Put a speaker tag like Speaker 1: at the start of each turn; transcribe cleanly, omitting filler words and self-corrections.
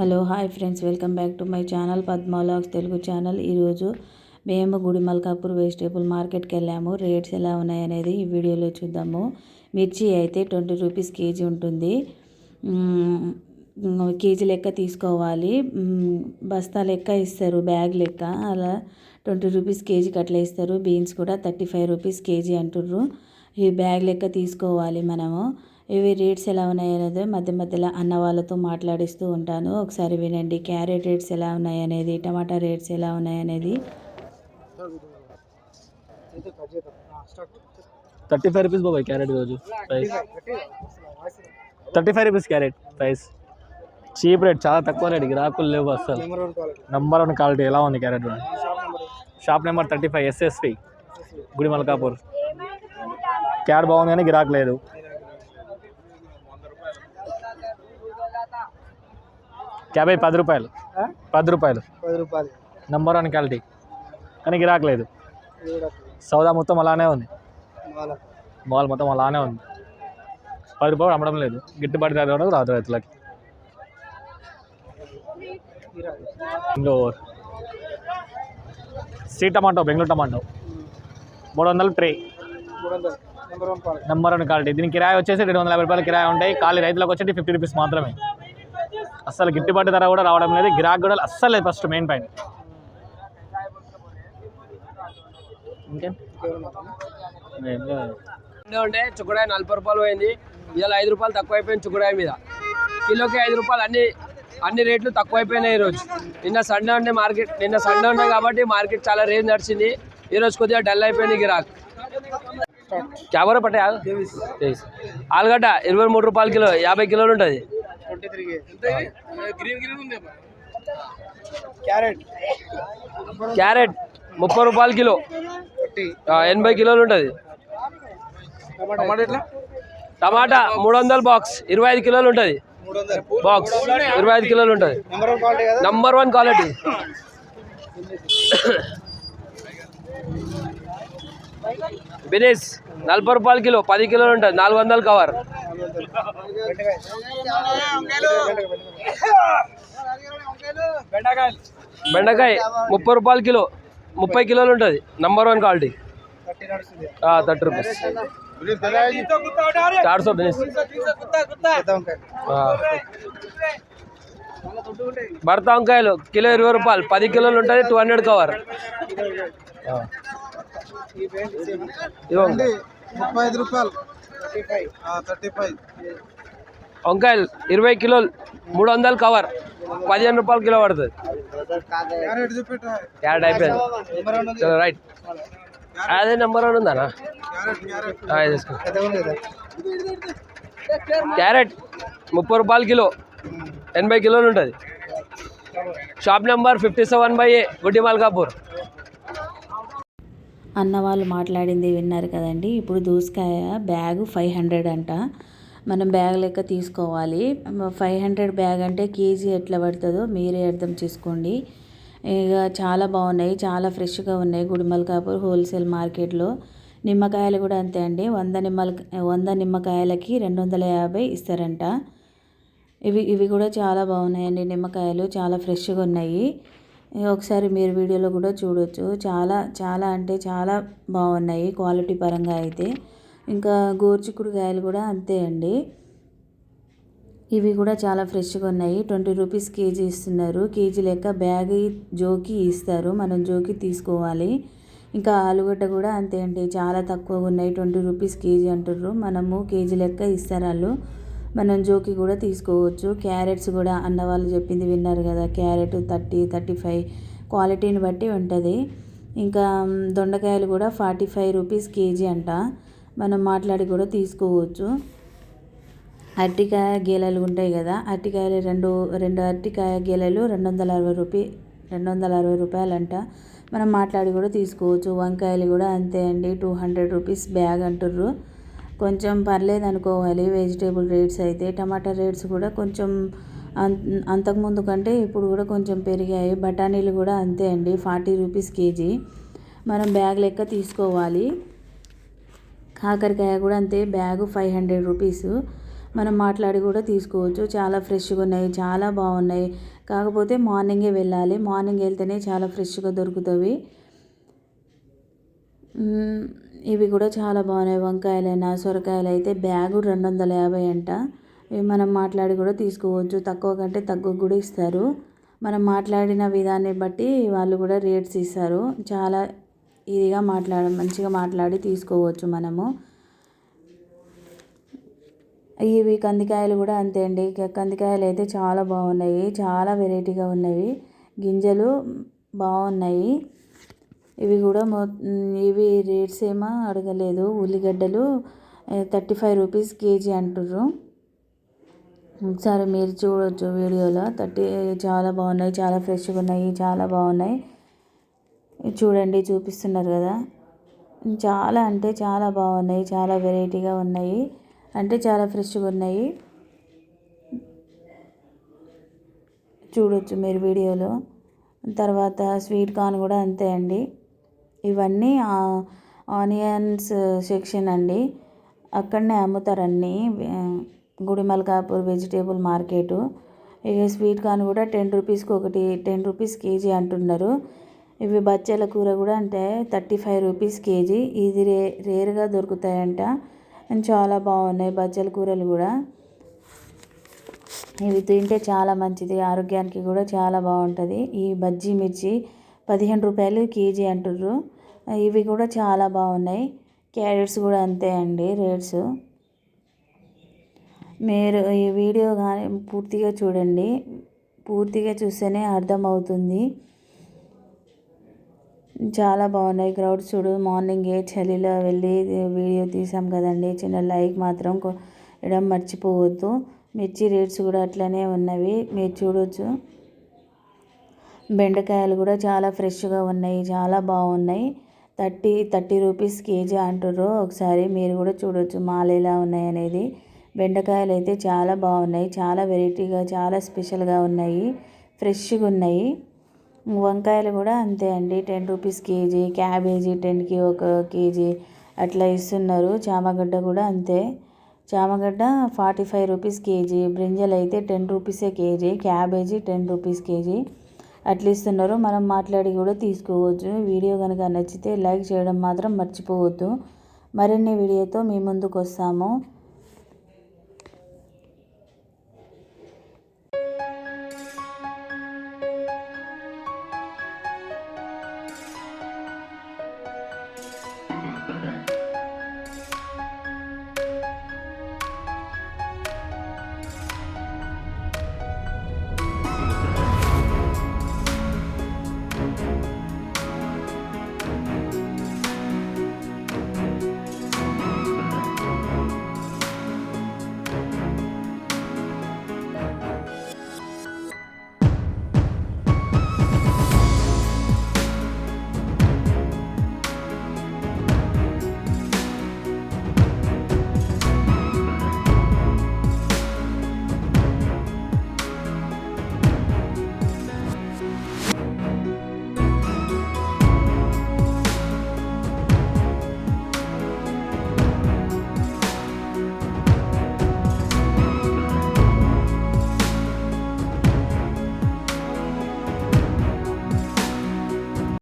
Speaker 1: Hello hi friends, welcome back to my channel Padma vlogs Telugu channel. ఈరోజు మేము గుడి Malkapur vegetable మార్కెట్కి వెళ్ళాము. రేట్స్ ఎలా ఉన్నాయనేది ఈ వీడియోలో చూద్దాము. మిర్చి అయితే 20 రూపీస్ కేజీ ఉంటుంది. కేజీ లెక్క తీసుకోవాలి. బస్తా లెక్క ఇస్తారు, బ్యాగ్ లెక్క. అలా 20 రూపీస్ కేజీకి అట్లా ఇస్తారు. బీన్స్ కూడా 35 రూపీస్ కేజీ అంటుర్రు. ఈ బ్యాగ్ లెక్క తీసుకోవాలి మనము. ఇవి రేట్స్ ఎలా ఉన్నాయనేది మధ్య మధ్యలో అన్న వాళ్ళతో మాట్లాడిస్తూ ఉంటాను, ఒకసారి వినండి. క్యారెట్ రేట్స్ ఎలా ఉన్నాయనేది, టమాటా రేట్స్ ఎలా ఉన్నాయనేది.
Speaker 2: 35 రూపీస్ బాబాయ్ క్యారెట్ రోజు price. 35 rupees carrot price. Cheap rate, చాలా తక్కువ రేట్. గిరాకులు లేవు అసలు. Number 1 quality. ఎలా ఉంది క్యారెట్? షాప్ నెంబర్ 35 SSV గుడి మల్కాపూర్. క్యారెట్ బాగుంది కానీ గిరాకు లేదు. క్యాబేజ్ 10 రూపాయలు. 10 రూపాయలు నెంబర్ 1 క్వాలిటీ కానీ గిరాకు లేదు. సౌదా మొత్తం అలానే ఉంది. మాల్ మొత్తం అలానే ఉంది. 10 రూపాయలు అమ్మడం లేదు. గిట్టుబాటు ధర కూడా రాదు రైతులకి. ఇందులో sweet tomato, Bengaluru tomato 300 tray. Number 1 quality. దీని కిరాయి వచ్చేసి 250 రూపాయలు కిరాయి ఉంటాయి. ఖాళీ రైతులకు వచ్చేసి 50 రూపీస్ మాత్రమే. అస్సలు గిట్టుబాటు ధర కూడా రావడం లేదు. గిరాక్ కూడా అస్సలు లేదు. First main point.
Speaker 3: ఉంటే చుక్కడాయి 40 రూపాయలు పోయింది. ఇవాళ 5 రూపాయలు తక్కువ అయిపోయింది చుక్కడాయి మీద. కిలోకి 5 రూపాయలు. అన్ని రేట్లు తక్కువ అయిపోయినాయి ఈరోజు. నిన్న సండే ఉండే కాబట్టి మార్కెట్ చాలా రేంజ్ నడిచింది. ఈరోజు కొద్దిగా డల్ అయిపోయింది గిరాక్. క్యాబర పట్టే ఆలుగడ్డ 23 రూపాయల కిలో, 50 కిలోలు ఉంటుంది. క్యారెట్ 30 రూపాయల కిలో, 80 కిలోలు ఉంటుంది. టమాటా 300 బాక్స్, 25 కిలోలు ఉంటుంది. బాక్స్ 25 కిలోలు ఉంటుంది. Number 1 quality. బినీస్ 40 రూపాయల కిలో, 10 కిలోలు ఉంటుంది. 400 కవర్. బెండకాయ 30 రూపాయల కిలో, 30 కిలోలు ఉంటుంది. Number 1 quality. 30 రూపీస్. 400 బినీస్. భర్త వంకాయలు కిలో 20 రూపాయలు, 10 కిలోలు ఉంటుంది. 200 కవర్.
Speaker 4: 35 రూపాయలు. 35
Speaker 3: వంకాయలు 20 కిలోలు, 300 కవర్. 15 రూపాయలు కిలో పడుతుంది. క్యారెట్ అయిపోయింది. చలో రైట్. అదే నెంబర్ 1 ఉందా? క్యారెట్ 30 రూపాయల కిలో, 80 కిలోలు ఉంటుంది. షాప్ నెంబర్ 57/A గుడి మల్కాపూర్.
Speaker 1: అన్న వాళ్ళు మాట్లాడింది విన్నారు కదండి. ఇప్పుడు దోసకాయ బ్యాగు 500 అంట. మనం బ్యాగ్ లెక్క తీసుకోవాలి. 500 బ్యాగ్ అంటే కేజీ ఎట్లా పడుతుందో మీరే అర్థం చేసుకోండి. ఇక చాలా బాగున్నాయి, చాలా ఫ్రెష్గా ఉన్నాయి గుడి మల్కాపూర్ హోల్సేల్ మార్కెట్లో. నిమ్మకాయలు కూడా అంతే అండి. 100 నిమ్మకాయలకి 250 ఇస్తారంట. ఇవి కూడా చాలా బాగున్నాయండి. నిమ్మకాయలు చాలా ఫ్రెష్గా ఉన్నాయి. ఒకసారి మీరు వీడియోలో కూడా చూడొచ్చు. చాలా అంటే చాలా బాగున్నాయి క్వాలిటీ పరంగా అయితే. ఇంకా గోరుచిక్కుడుకాయలు కూడా అంతే అండి. ఇవి కూడా చాలా ఫ్రెష్గా ఉన్నాయి. 20 రూపీస్ కేజీ ఇస్తున్నారు. కేజీ లెక్క బ్యాగ్ జోకి ఇస్తారు, మనం జోకి తీసుకోవాలి. ఇంకా ఆలుగడ్డ కూడా అంతే అండి, చాలా తక్కువగా ఉన్నాయి. 20 రూపీస్ కేజీ అంటుర్రు. మనము కేజీ లెక్క ఇస్తారు వాళ్ళు, మనం జోకి కూడా తీసుకోవచ్చు. క్యారెట్స్ కూడా అన్న వాళ్ళు చెప్పింది విన్నారు కదా. క్యారెట్ 30, 35 క్వాలిటీని బట్టి ఉంటుంది. ఇంకా దొండకాయలు కూడా 45 రూపీస్ కేజీ అంట. మనం మాట్లాడి కూడా తీసుకోవచ్చు. అరటికాయ గేలలు ఉంటాయి కదా, అరటికాయలు రెండు అరటికాయ గేలలు 260 రూపాయలంట. మనం మాట్లాడి కూడా తీసుకోవచ్చు. వంకాయలు కూడా అంతే అండి, 200 రూపీస్ బ్యాగ్ అంటుర్రు. కొంచెం పర్లేదు అనుకోవాలి వెజిటేబుల్ రేట్స్ అయితే. టమాటా రేట్స్ కూడా కొంచెం అంతకుముందు కంటే ఇప్పుడు కూడా కొంచెం పెరిగాయి. బఠానీలు కూడా అంతే అండి, 40 రూపీస్ కేజీ. మనం బ్యాగ్ లెక్క తీసుకోవాలి. కాకరకాయ కూడా అంతే, బ్యాగు 500 రూపీస్. మనం మాట్లాడి కూడా తీసుకోవచ్చు. చాలా ఫ్రెష్గా ఉన్నాయి, చాలా బాగున్నాయి. కాకపోతే మార్నింగే వెళ్ళాలి. మార్నింగ్ వెళ్తేనే చాలా ఫ్రెష్గా దొరుకుతాయి. ఇవి కూడా చాలా బాగున్నాయి. వంకాయలైనా సొరకాయలు అయితే బ్యాగు 250 అంట. ఇవి మనం మాట్లాడి కూడా తీసుకోవచ్చు. తక్కువ కంటే తక్కువ కూడా ఇస్తారు. మనం మాట్లాడిన విధాన్ని బట్టి వాళ్ళు కూడా రేట్స్ ఇస్తారు. చాలా ఇదిగా మంచిగా మాట్లాడి తీసుకోవచ్చు మనము. ఇవి కందికాయలు కూడా అంతే అండి. కందికాయలు అయితే చాలా బాగున్నాయి. చాలా వెరైటీగా ఉన్నవి. గింజలు బాగున్నాయి. ఇవి కూడా ఇవి రేట్స్ ఏమో అడగలేదు. ఉల్లిగడ్డలు 35 రూపీస్ కేజీ అంటుర్రు. ఒకసారి మీరు చూడవచ్చు వీడియోలో. చాలా బాగున్నాయి. చాలా ఫ్రెష్గా ఉన్నాయి. చాలా బాగున్నాయి. చూడండి, చూపిస్తున్నారు కదా. చాలా అంటే చాలా బాగున్నాయి. చాలా వెరైటీగా ఉన్నాయి. అంటే చాలా ఫ్రెష్గా ఉన్నాయి. చూడొచ్చు మీరు వీడియోలో. తర్వాత స్వీట్ కార్న్ కూడా అంతే అండి. ఇవన్నీ ఆనియన్స్ సెక్షన్ అండి. అక్కడనే అమ్ముతారన్నీ. Gudimalkapur vegetable market. ఇక స్వీట్ కార్న్ కూడా 10 రూపీస్కి ఒకటి, 10 రూపీస్ కేజీ అంటున్నారు. ఇవి బచ్చల కూర కూడా అంటే 35 రూపీస్ కేజీ. ఇది రేర్గా దొరుకుతాయంట. చాలా బాగున్నాయి బచ్చల కూరలు కూడా. ఇవి తింటే చాలా మంచిది. ఆరోగ్యానికి కూడా చాలా బాగుంటుంది. ఈ బజ్జీ మిర్చి 15 రూపాయలు కేజీ అంటుర్రు. ఇవి కూడా చాలా బాగున్నాయి. క్యారెట్స్ కూడా అంతే అండి రేట్స్. మీరు ఈ వీడియో కానీ పూర్తిగా చూడండి. పూర్తిగా చూస్తేనే అర్థమవుతుంది. చాలా బాగున్నాయి. క్రౌడ్స్ చూడు. మార్నింగే చలిలో వెళ్ళి వీడియో తీసాం కదండి. చిన్న లైక్ మాత్రం ఇవ్వడం మర్చిపోవద్దు. మిర్చి రేట్స్ కూడా అట్లనే ఉన్నవి, మీరు చూడవచ్చు. బెండకాయలు కూడా చాలా ఫ్రెష్గా ఉన్నాయి. చాలా బాగున్నాయి. 30 రూపీస్ కేజీ అంటుర్రు. ఒకసారి మీరు కూడా చూడవచ్చు మాలు ఎలా ఉన్నాయి అనేది. బెండకాయలు అయితే చాలా బాగున్నాయి. చాలా వెరైటీగా, చాలా స్పెషల్గా ఉన్నాయి. ఫ్రెష్గా ఉన్నాయి. వంకాయలు కూడా అంతే అండి. 10 రూపీస్ కేజీ. క్యాబేజీ 10కి ఒక కేజీ అట్లా ఇస్తున్నారు. చామగడ్డ కూడా అంతే. చామగడ్డ 45 రూపీస్ కేజీ. బ్రింజల్ అయితే 10 రూపీసే కేజీ. క్యాబేజీ 10 రూపీస్ కేజీ అట్లా ఇస్తున్నారు. మనం మాట్లాడి కూడా తీసుకోవచ్చు. వీడియో కనుక నచ్చితే లైక్ చేయడం మాత్రం మర్చిపోవద్దు. మరిన్ని వీడియోతో మీ ముందుకు వస్తాము.